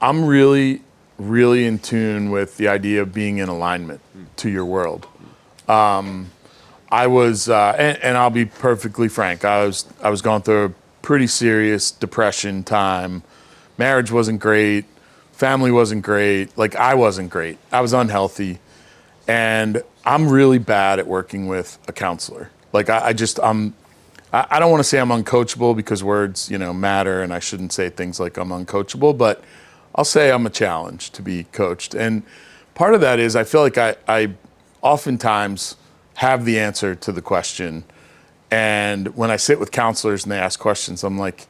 I'm really, really in tune with the idea of being in alignment to your world. I was, and I'll be perfectly frank. I was going through a pretty serious depression time. Marriage wasn't great. Family wasn't great. Like I wasn't great. I was unhealthy, and I'm really bad at working with a counselor. Like I don't want to say I'm uncoachable because words, matter, and I shouldn't say things like I'm uncoachable, but I'll say I'm a challenge to be coached. And part of that is I feel like I oftentimes have the answer to the question. And when I sit with counselors and they ask questions, I'm like,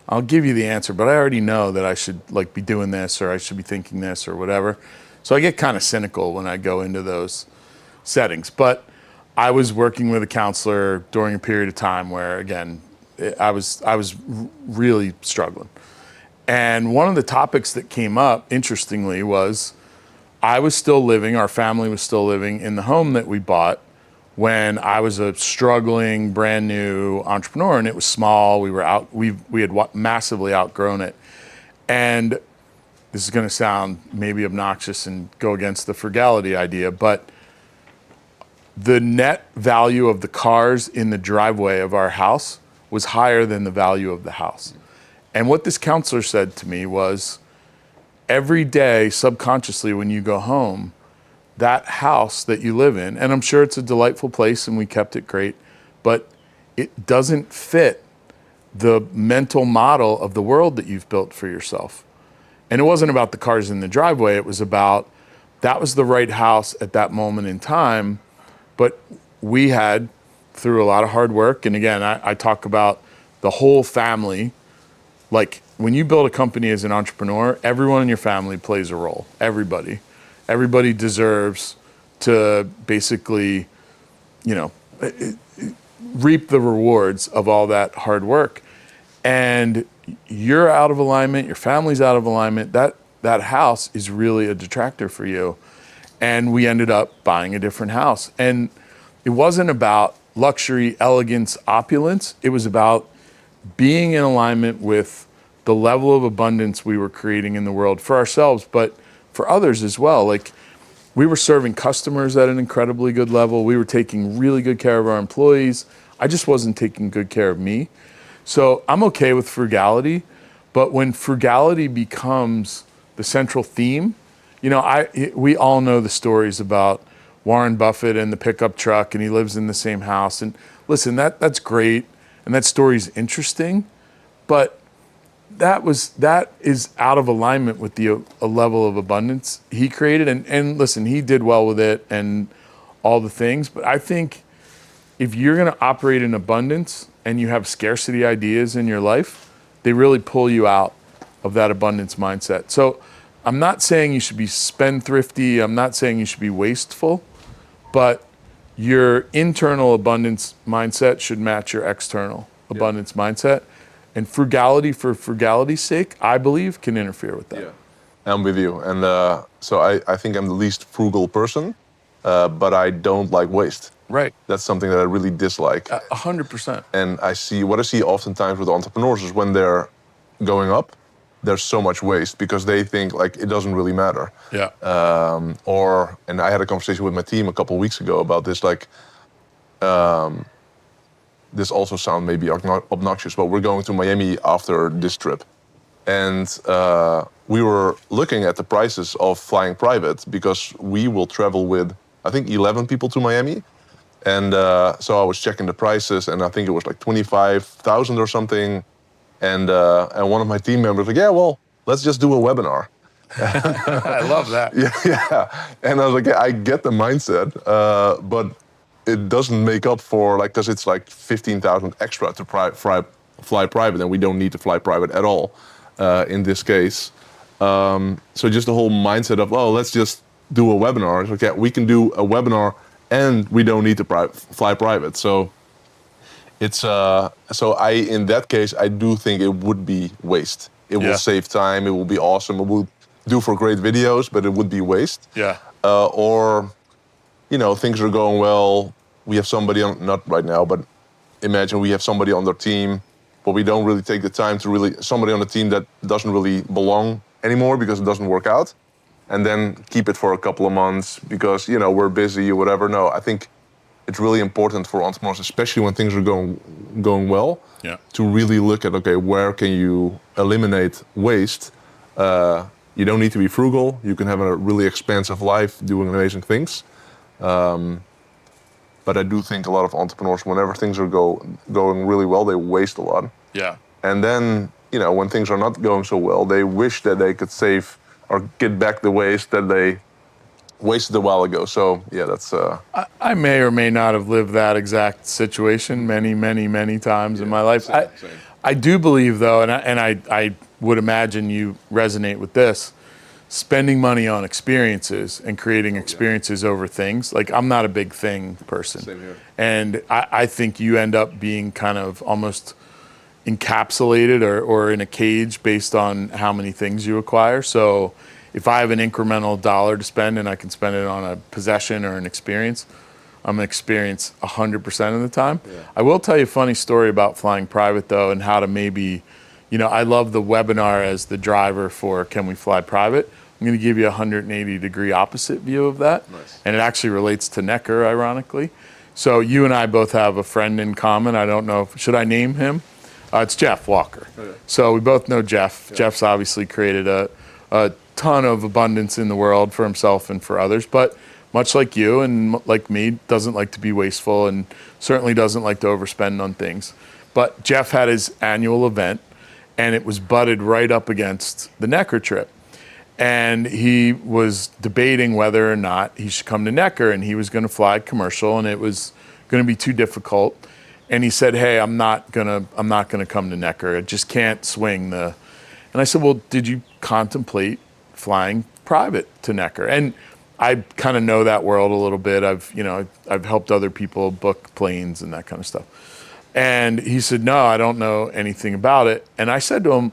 I'll give you the answer, but I already know that I should like be doing this or I should be thinking this or whatever. So I get kind of cynical when I go into those settings. But I was working with a counselor during a period of time where, again, I was really struggling. And one of the topics that came up, interestingly, was I was still living, our family was still living in the home that we bought when I was a struggling, brand new entrepreneur, and it was small. We had massively outgrown it. And this is going to sound maybe obnoxious and go against the frugality idea, but the net value of the cars in the driveway of our house was higher than the value of the house. And what this counselor said to me was, every day, subconsciously, when you go home, that house that you live in, and I'm sure it's a delightful place and we kept it great, but it doesn't fit the mental model of the world that you've built for yourself. And it wasn't about the cars in the driveway, it was about that was the right house at that moment in time, but we had, through a lot of hard work, and again, I talk about the whole family. Like when you build a company as an entrepreneur, everyone in your family plays a role. Everybody deserves to basically, reap the rewards of all that hard work. And you're out of alignment, your family's out of alignment, that house is really a detractor for you. And we ended up buying a different house. And it wasn't about luxury, elegance, opulence. It was about being in alignment with the level of abundance we were creating in the world for ourselves, but for others as well. Like we were serving customers at an incredibly good level. We were taking really good care of our employees. I just wasn't taking good care of me. So I'm okay with frugality, but when frugality becomes the central theme, we all know the stories about Warren Buffett and the pickup truck, and he lives in the same house. And listen, that's great, and that story's interesting, but that is out of alignment with a level of abundance he created. And listen, he did well with it and all the things, but I think if you're going to operate in abundance and you have scarcity ideas in your life, they really pull you out of that abundance mindset. So I'm not saying you should be spendthrifty. I'm not saying you should be wasteful, but your internal abundance mindset should match your external abundance mindset. And frugality for frugality's sake, I believe, can interfere with that. Yeah, I'm with you. And so I think I'm the least frugal person, but I don't like waste. Right. That's something that I really dislike. 100%. And what I see oftentimes with entrepreneurs is when they're going up, there's so much waste because they think like it doesn't really matter. Yeah. And I had a conversation with my team a couple of weeks ago about this, like, this also sounds maybe obnoxious, but we're going to Miami after this trip. And we were looking at the prices of flying private because we will travel with, I think, 11 people to Miami. And so I was checking the prices, and I think it was like 25,000 or something. And one of my team members was like, yeah, well, let's just do a webinar. I love that. Yeah. And I was like, yeah, I get the mindset, but it doesn't make up for, like, because it's like 15,000 extra to fly private, and we don't need to fly private at all in this case. So just the whole mindset of, oh, let's just do a webinar. It's like, yeah, we can do a webinar and we don't need to fly private. So it's in that case, I do think it would be waste. It will save time. It will be awesome. It will do for great videos, but it would be waste. Yeah. Or, things are going well. We have somebody on, not right now, but imagine we have somebody on their team, but we don't really take the time to somebody on the team that doesn't really belong anymore because it doesn't work out, and then keep it for a couple of months because we're busy or whatever. No, I think it's really important for entrepreneurs, especially when things are going well, to really look at, okay, where can you eliminate waste? You don't need to be frugal. You can have a really expansive life doing amazing things. But I do think a lot of entrepreneurs, whenever things are going really well, they waste a lot. Yeah. And then, when things are not going so well, they wish that they could save or get back the waste that they wasted a while ago. So yeah, that's. I may or may not have lived that exact situation many, many, many times in my life. Same. I do believe, though, and I would imagine you resonate with this, spending money on experiences and creating experiences over things. Like, I'm not a big thing person. Same here. And I think you end up being kind of almost encapsulated or in a cage based on how many things you acquire. So if I have an incremental dollar to spend and I can spend it on a possession or an experience, I'm going to experience 100% of the time. Yeah. I will tell you a funny story about flying private, though, and how to maybe, I love the webinar as the driver for Can We Fly Private? I'm going to give you a 180-degree opposite view of that. Nice. And it actually relates to Necker, ironically. So you and I both have a friend in common. I don't know, should I name him? It's Jeff Walker. Okay. So we both know Jeff. Yeah. Jeff's obviously created a ton of abundance in the world for himself and for others, but much like you and like me, doesn't like to be wasteful and certainly doesn't like to overspend on things. But Jeff had his annual event, and it was butted right up against the Necker trip. And he was debating whether or not he should come to Necker, and he was going to fly commercial, and it was going to be too difficult. And he said, "Hey, I'm not gonna come to Necker. I just can't swing the." And I said, "Well, did you contemplate flying private to Necker?" And I kind of know that world a little bit. I've helped other people book planes and that kind of stuff. And he said, "No, I don't know anything about it." And I said to him,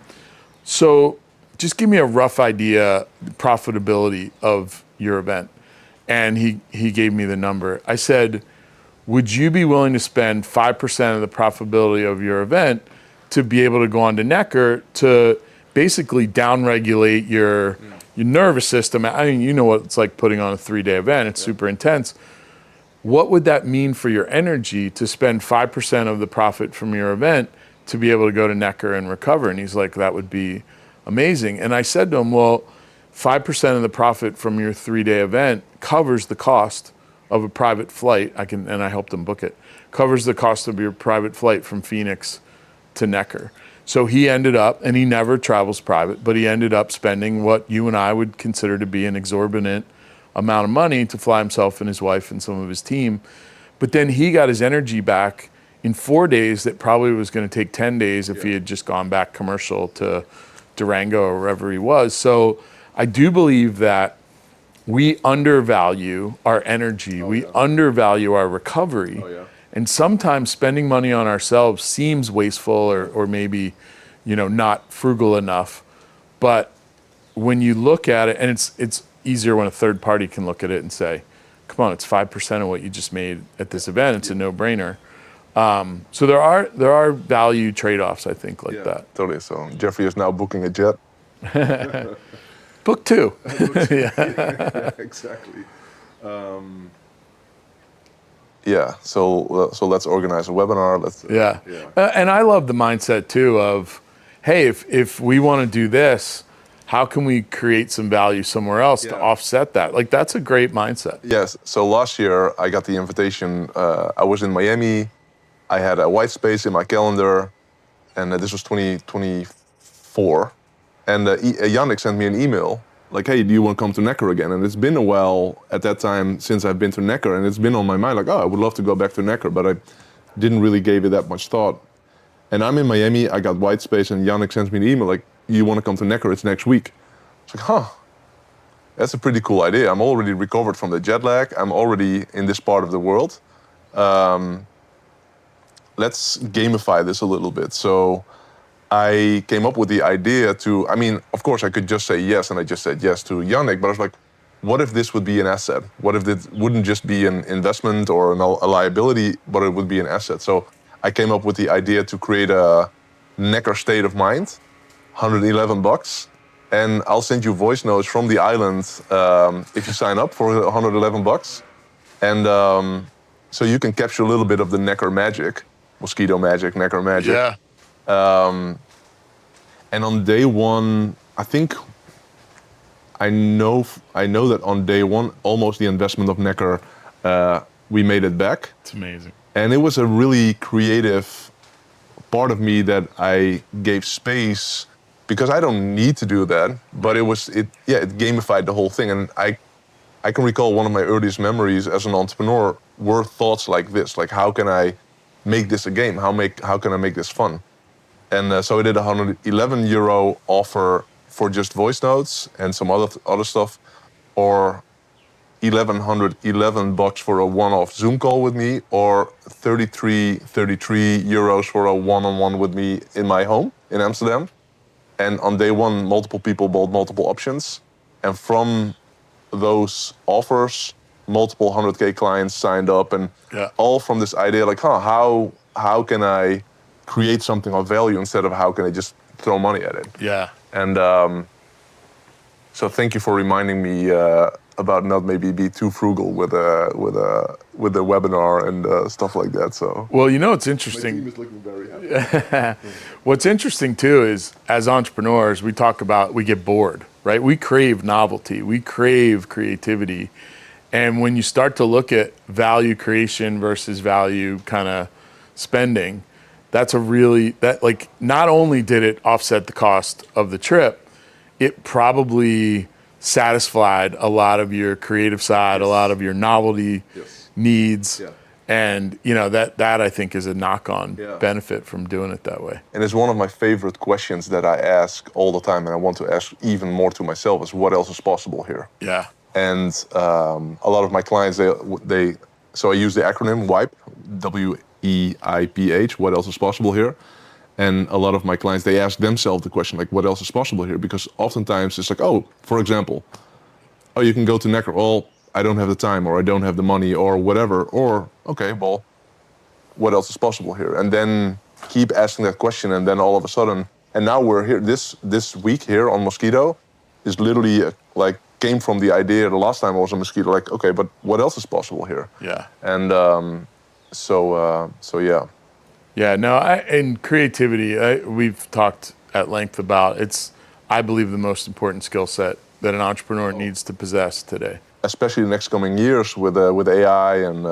"So just give me a rough idea, profitability of your event." And he gave me the number. I said, "Would you be willing to spend 5% of the profitability of your event to be able to go on to Necker to basically downregulate your nervous system?" I mean, you know what it's like putting on a 3-day event. It's super intense. What would that mean for your energy to spend 5% of the profit from your event to be able to go to Necker and recover? And he's like, "That would be amazing." And I said to him, "Well, 5% of the profit from your 3-day event covers the cost of a private flight." And I helped him book it. Covers the cost of your private flight from Phoenix to Necker. So he ended up, and he never travels private, but he ended up spending what you and I would consider to be an exorbitant amount of money to fly himself and his wife and some of his team. But then he got his energy back in 4 days that probably was going to take 10 days if he had just gone back commercial to Durango or wherever he was. So I do believe that we undervalue our energy. We undervalue our recovery. And sometimes spending money on ourselves seems wasteful or maybe, not frugal enough. But when you look at it, and it's easier when a third party can look at it and say, "Come on, it's 5% of what you just made at this event. It's a no-brainer." So there are value trade-offs, I think, like that. Totally. So Jeffrey is now booking a jet. Book 2. Yeah, exactly. So let's organize a webinar. And I love the mindset too of, hey, if we want to do this, how can we create some value somewhere else to offset that? Like, that's a great mindset. Yes. So last year I got the invitation. I was in Miami. I had a white space in my calendar, and this was 2024. And Yannick sent me an email like, "Hey, do you want to come to Necker again?" And it's been a while at that time since I've been to Necker, and it's been on my mind like, "Oh, I would love to go back to Necker," but I didn't really give it that much thought. And I'm in Miami, I got white space, and Yannick sends me an email like, "You want to come to Necker? It's next week." It's like, that's a pretty cool idea. I'm already recovered from the jet lag. I'm already in this part of the world. Let's gamify this a little bit. So I came up with the idea of course I could just say yes, and I just said yes to Yannick, but I was like, what if this would be an asset? What if it wouldn't just be an investment or a liability, but it would be an asset? So I came up with the idea to create a Necker state of mind, $111, and I'll send you voice notes from the island if you sign up for $111. And so you can capture a little bit of the necker magic, mosquito magic, necker magic. Yeah. And on day one, I think I know that on day one, almost the investment of necker, we made it back. It's amazing. And it was a really creative part of me that I gave space, because I don't need to do that, but it gamified the whole thing. And I can recall one of my earliest memories as an entrepreneur were thoughts like this, like how can I make this a game? How can I make this fun? And so I did a €111 offer for just voice notes and some other stuff, or $1,111 for a one-off Zoom call with me, or 33 euros for a one-on-one with me in my home in Amsterdam. And on day one, multiple people bought multiple options. And from those offers, multiple 100K clients signed up, and all from this idea like, how can I create something of value instead of how can I just throw money at it? Yeah. And so thank you for reminding me about not maybe be too frugal with the webinar and stuff like that. So well, it's interesting. My team is looking very happy. What's interesting too is, as entrepreneurs, we get bored, right? We crave novelty, we crave creativity, and when you start to look at value creation versus value kind of spending, not only did it offset the cost of the trip, it probably satisfied a lot of your creative side, a lot of your novelty needs. Yeah. And that I think is a knock-on benefit from doing it that way. And it's one of my favorite questions that I ask all the time, and I want to ask even more to myself, is what else is possible here? Yeah. And a lot of my clients, so I use the acronym WIPE, WEIPH, what else is possible here? And a lot of my clients, they ask themselves the question, like, what else is possible here? Because oftentimes it's like, for example, you can go to Necker. Well, I don't have the time, or I don't have the money, or whatever. Or, okay, well, what else is possible here? And then keep asking that question, and then all of a sudden, and now we're here, this week here on Mosquito is literally came from the idea the last time I was on Mosquito, like, okay, but what else is possible here? Yeah. And so yeah. Yeah, no, and creativity, we've talked at length about, it's, I believe, the most important skill set that an entrepreneur needs to possess today. Especially the next coming years with AI and...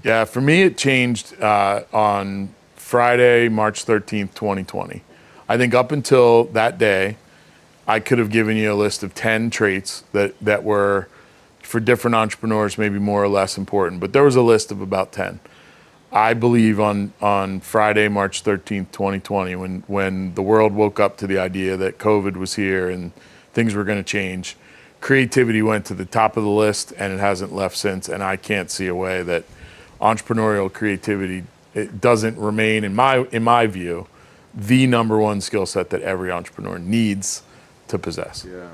Yeah, for me it changed on Friday, March 13th, 2020. I think up until that day, I could have given you a list of 10 traits that were, for different entrepreneurs, maybe more or less important, but there was a list of about 10. I believe on Friday, March 13th, 2020, when the world woke up to the idea that COVID was here and things were going to change, creativity went to the top of the list, and it hasn't left since. And I can't see a way that entrepreneurial creativity, it doesn't remain, in my view, the number one skill set that every entrepreneur needs to possess. Yeah.